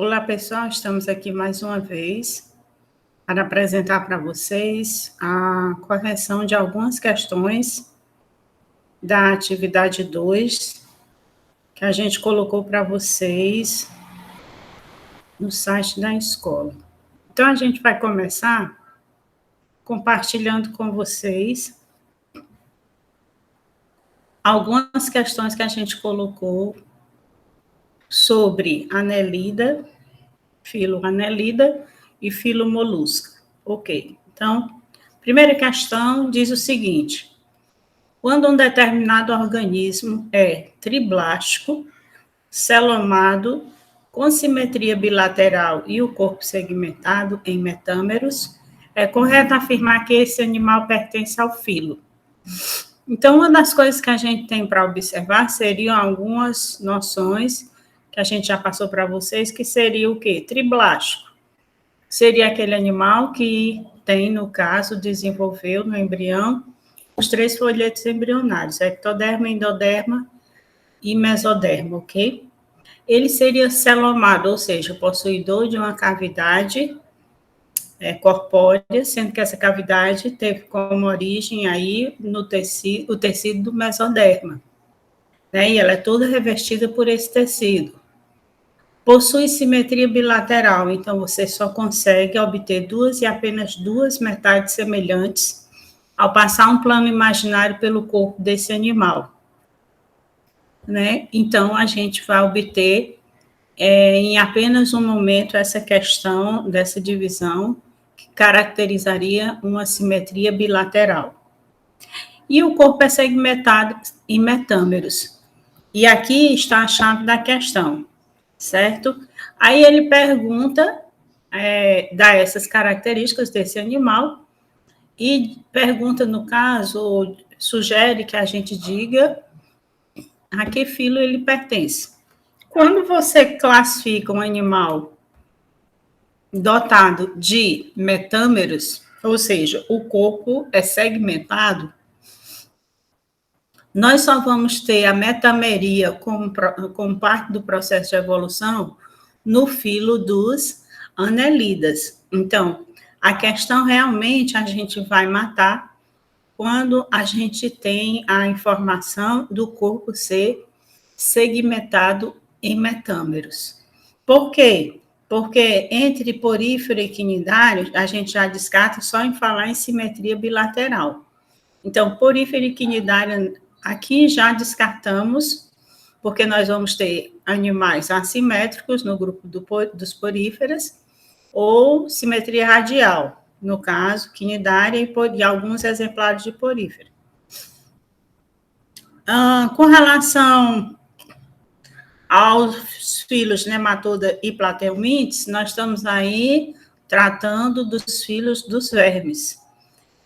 Olá, pessoal, estamos aqui mais uma vez para apresentar para vocês a correção de algumas questões da atividade 2 que a gente colocou para vocês no site da escola. Então, a gente vai começar compartilhando com vocês algumas questões que a gente colocou sobre Annelida, filo Annelida e filo Molusca. Ok, então, primeira questão diz o seguinte: quando um determinado organismo é triblástico, celomado, com simetria bilateral e o corpo segmentado em metâmeros, é correto afirmar que esse animal pertence ao filo. Então, uma das coisas que a gente tem para observar seriam algumas noções que a gente já passou para vocês, que seria o quê? Triblástico. Seria aquele animal que tem, no caso, desenvolveu no embrião os 3 folhetos embrionários, ectoderma, endoderma e mesoderma, ok? Ele seria celomado, ou seja, possuidor de uma cavidade corpórea, sendo que essa cavidade teve como origem aí no tecido, o tecido do mesoderma, né? E ela é toda revestida por esse tecido. Possui simetria bilateral, então você só consegue obter 2 e apenas 2 metades semelhantes ao passar um plano imaginário pelo corpo desse animal, né? Então, a gente vai obter em apenas um momento essa questão dessa divisão que caracterizaria uma simetria bilateral. E o corpo é segmentado em metâmeros. E aqui está a chave da questão, certo? Aí ele pergunta, dá essas características desse animal, e pergunta, no caso, sugere que a gente diga a que filo ele pertence. Quando você classifica um animal dotado de metâmeros, ou seja, o corpo é segmentado, nós só vamos ter a metameria como parte do processo de evolução no filo dos anelidas. Então, a questão realmente a gente vai matar quando a gente tem a informação do corpo ser segmentado em metâmeros. Por quê? Porque entre porífero e quinidário, a gente já descarta só em falar em simetria bilateral. Então, porífero e quinidário, aqui já descartamos, porque nós vamos ter animais assimétricos no grupo dos poríferas, ou simetria radial, no caso, quinidária e alguns exemplares de porífera. Com relação aos filos nematoda e plateumintes, nós estamos aí tratando dos filos dos vermes.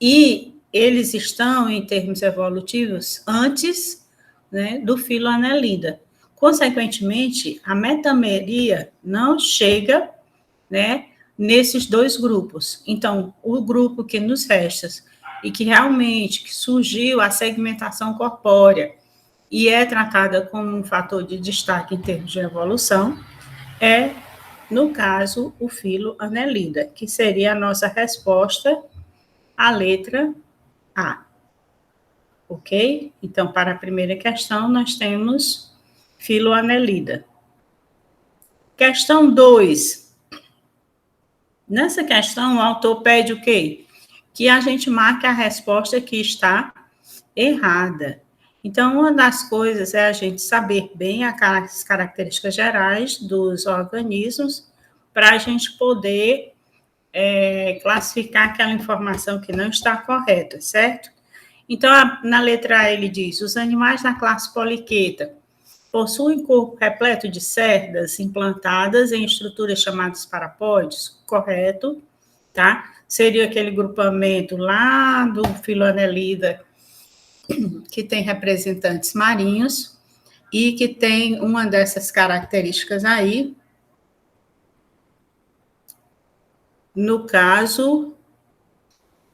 E eles estão, em termos evolutivos, antes, né, do filo Annelida. Consequentemente, a metameria não chega, né, nesses 2 grupos. Então, o grupo que nos resta e que realmente que surgiu a segmentação corpórea e é tratada como um fator de destaque em termos de evolução, é, no caso, o filo Annelida, que seria a nossa resposta à letra A. Ok? Então, para a primeira questão, nós temos filo Annelida. Questão 2. Nessa questão, o autor pede o quê? Que a gente marque a resposta que está errada. Então, uma das coisas é a gente saber bem as características gerais dos organismos para a gente poder classificar aquela informação que não está correta, certo? Então, na letra A ele diz, os animais da classe poliqueta possuem corpo repleto de cerdas implantadas em estruturas chamadas parapódios, correto, tá? Seria aquele grupamento lá do filo Annelida, que tem representantes marinhos e que tem uma dessas características aí. No caso,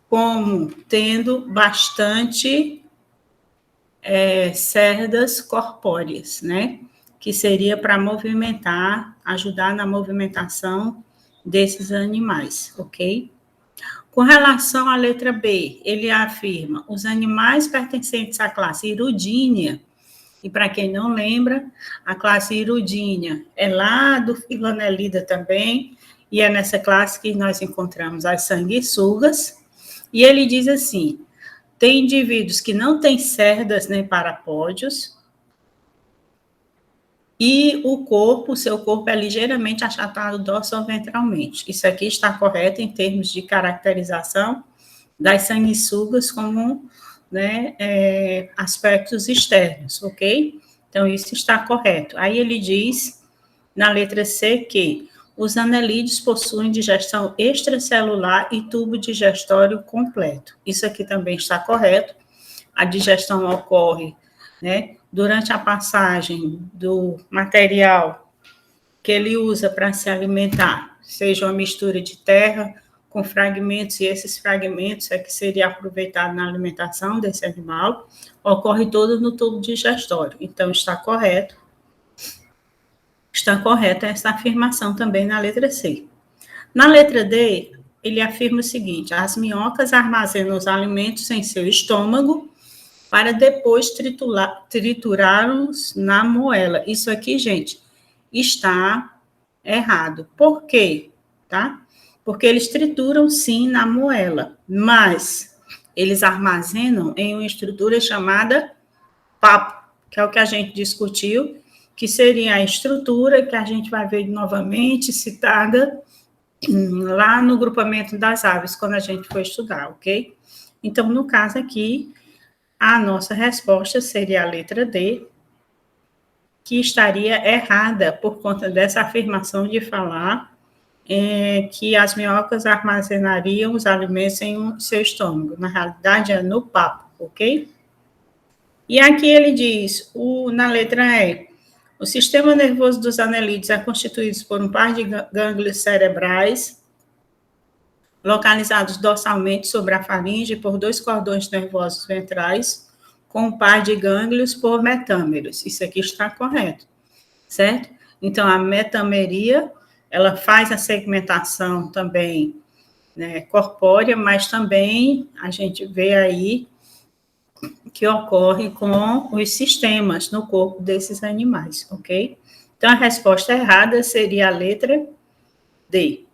como tendo bastante cerdas corpóreas, né? que seria para movimentar, ajudar na movimentação desses animais, ok? Com relação à letra B, ele afirma, os animais pertencentes à classe Hirudínea, e para quem não lembra, a classe Hirudínea é lá do Philonelida também, e é nessa classe que nós encontramos as sanguessugas, e ele diz assim, tem indivíduos que não têm cerdas nem parapódios, e o seu corpo é ligeiramente achatado dorsoventralmente. Isso aqui está correto em termos de caracterização das sanguessugas como, né, aspectos externos, ok? Então, isso está correto. Aí ele diz, na letra C, que os anelídeos possuem digestão extracelular e tubo digestório completo. Isso aqui também está correto. A digestão ocorre, né, durante a passagem do material que ele usa para se alimentar, seja uma mistura de terra com fragmentos, e esses fragmentos é que seria aproveitado na alimentação desse animal, ocorre todo no tubo digestório. Então, está correta essa afirmação também na letra C. Na letra D, ele afirma o seguinte, as minhocas armazenam os alimentos em seu estômago para depois triturá-los na moela. Isso aqui, gente, está errado. Por quê? Tá? Porque eles trituram, sim, na moela, mas eles armazenam em uma estrutura chamada papo, que é o que a gente discutiu, que seria a estrutura que a gente vai ver novamente citada lá no grupamento das aves, quando a gente for estudar, ok? Então, no caso aqui, a nossa resposta seria a letra D, que estaria errada por conta dessa afirmação de falar que as minhocas armazenariam os alimentos em seu estômago. Na realidade, é no papo, ok? E aqui ele diz, na letra E, o sistema nervoso dos anelídeos é constituído por um par de gânglios cerebrais localizados dorsalmente sobre a faringe por 2 cordões nervosos ventrais, com um par de gânglios por metâmeros. Isso aqui está correto, certo? Então, a metameria, ela faz a segmentação também, né, corpórea, mas também a gente vê aí que ocorre com os sistemas no corpo desses animais, ok? Então, a resposta errada seria a letra D.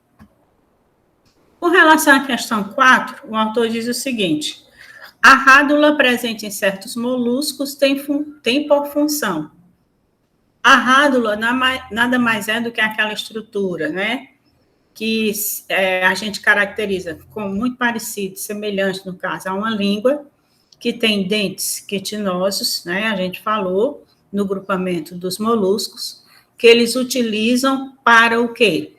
Com relação à questão 4, o autor diz o seguinte, a rádula presente em certos moluscos tem por função. A rádula nada mais é do que aquela estrutura, né, que a gente caracteriza como muito parecido, semelhante, no caso, a uma língua, que tem dentes quitinosos, né, a gente falou no grupamento dos moluscos, que eles utilizam para o quê?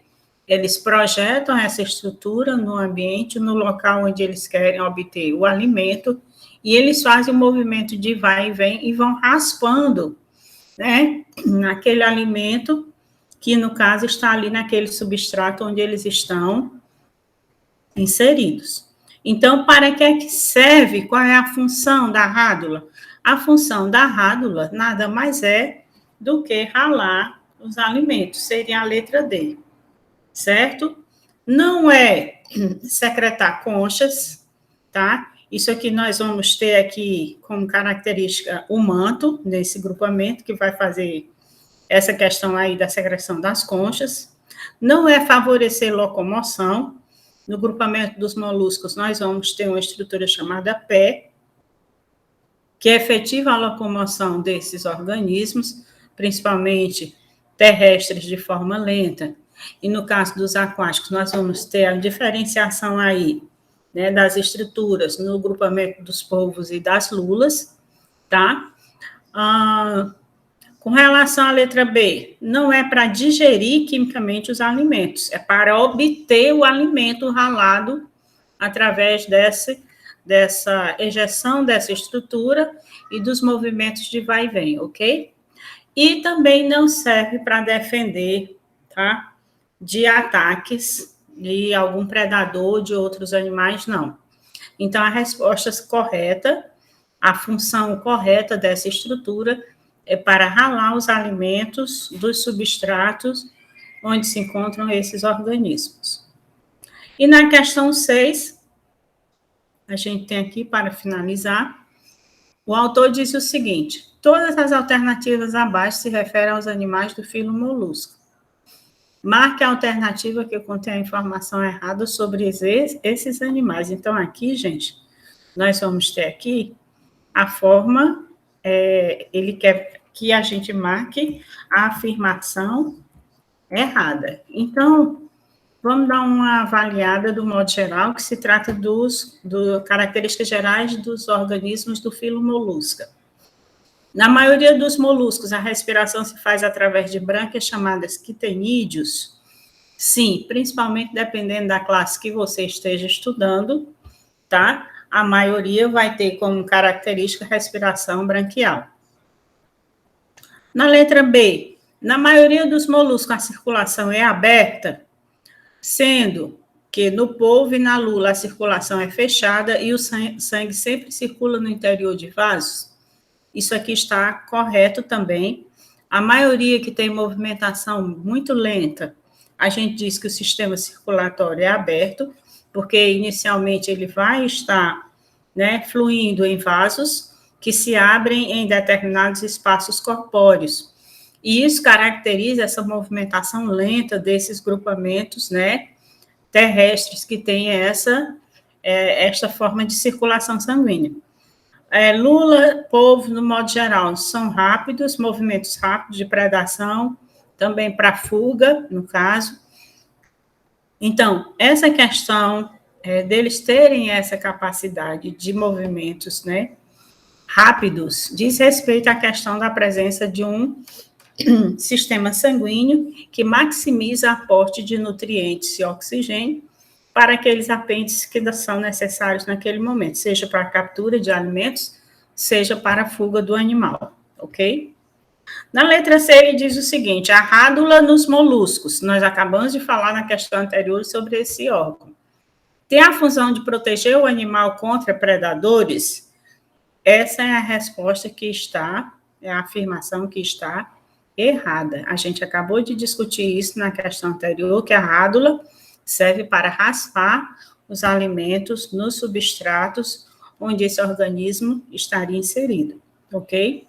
Eles projetam essa estrutura no ambiente, no local onde eles querem obter o alimento, e eles fazem um movimento de vai e vem e vão raspando, né, aquele alimento que, no caso, está ali naquele substrato onde eles estão inseridos. Então, para que é que serve? Qual é a função da rádula? A função da rádula nada mais é do que ralar os alimentos, seria a letra D. Certo? Não é secretar conchas, tá? Isso aqui nós vamos ter aqui como característica o manto, nesse grupamento, que vai fazer essa questão aí da secreção das conchas. Não é favorecer locomoção. No grupamento dos moluscos, nós vamos ter uma estrutura chamada pé, que efetiva a locomoção desses organismos, principalmente terrestres de forma lenta. E no caso dos aquáticos, nós vamos ter a diferenciação aí, né, das estruturas no grupamento dos polvos e das lulas, tá? Com relação à letra B, não é para digerir quimicamente os alimentos, é para obter o alimento ralado através dessa ejeção dessa estrutura e dos movimentos de vai e vem, ok? E também não serve para defender, tá? De ataques de algum predador, de outros animais, não. Então, a resposta correta, a função correta dessa estrutura é para ralar os alimentos dos substratos onde se encontram esses organismos. E na questão 6, a gente tem aqui, para finalizar, o autor diz o seguinte: todas as alternativas abaixo se referem aos animais do filo molusco. Marque a alternativa que contém a informação errada sobre esses animais. Então, aqui, gente, nós vamos ter aqui a forma, ele quer que a gente marque a afirmação errada. Então, vamos dar uma avaliada do modo geral, que se trata das características gerais dos organismos do filo molusca. Na maioria dos moluscos, a respiração se faz através de brânquias chamadas quitenídeos. Sim, principalmente dependendo da classe que você esteja estudando, tá? A maioria vai ter como característica respiração branquial. Na letra B, na maioria dos moluscos, a circulação é aberta, sendo que no polvo e na lula a circulação é fechada e o sangue sempre circula no interior de vasos. Isso aqui está correto também. A maioria que tem movimentação muito lenta, a gente diz que o sistema circulatório é aberto, porque inicialmente ele vai estar, fluindo em vasos que se abrem em determinados espaços corpóreos. E isso caracteriza essa movimentação lenta desses grupamentos, terrestres que têm esta forma de circulação sanguínea. Lula, polvo, no modo geral, são rápidos, movimentos rápidos de predação, também para fuga, no caso. Então, essa questão deles terem essa capacidade de movimentos, rápidos, diz respeito à questão da presença de um sistema sanguíneo que maximiza aporte de nutrientes e oxigênio para aqueles apêndices que são necessários naquele momento, seja para a captura de alimentos, seja para a fuga do animal, ok? Na letra C, ele diz o seguinte: a rádula nos moluscos. Nós acabamos de falar na questão anterior sobre esse órgão. Tem a função de proteger o animal contra predadores? Essa é a resposta que está, é a afirmação que está errada. A gente acabou de discutir isso na questão anterior, que a rádula serve para raspar os alimentos nos substratos onde esse organismo estaria inserido, ok?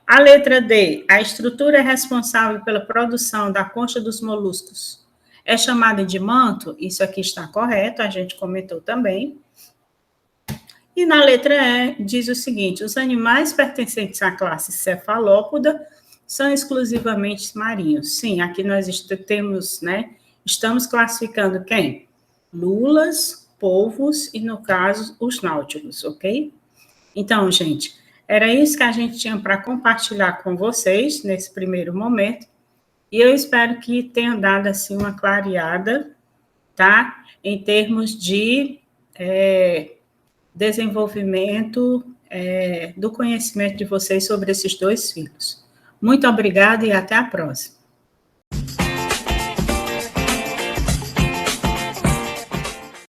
A letra D, a estrutura responsável pela produção da concha dos moluscos é chamada de manto? Isso aqui está correto, a gente comentou também. E na letra E, diz o seguinte: os animais pertencentes à classe cefalópoda são exclusivamente marinhos. Sim, aqui nós temos, estamos classificando quem? Lulas, polvos e, no caso, os náutilos, ok? Então, gente, era isso que a gente tinha para compartilhar com vocês nesse primeiro momento, e eu espero que tenha dado, assim, uma clareada, tá? Em termos de desenvolvimento do conhecimento de vocês sobre esses dois filos. Muito obrigada e até a próxima.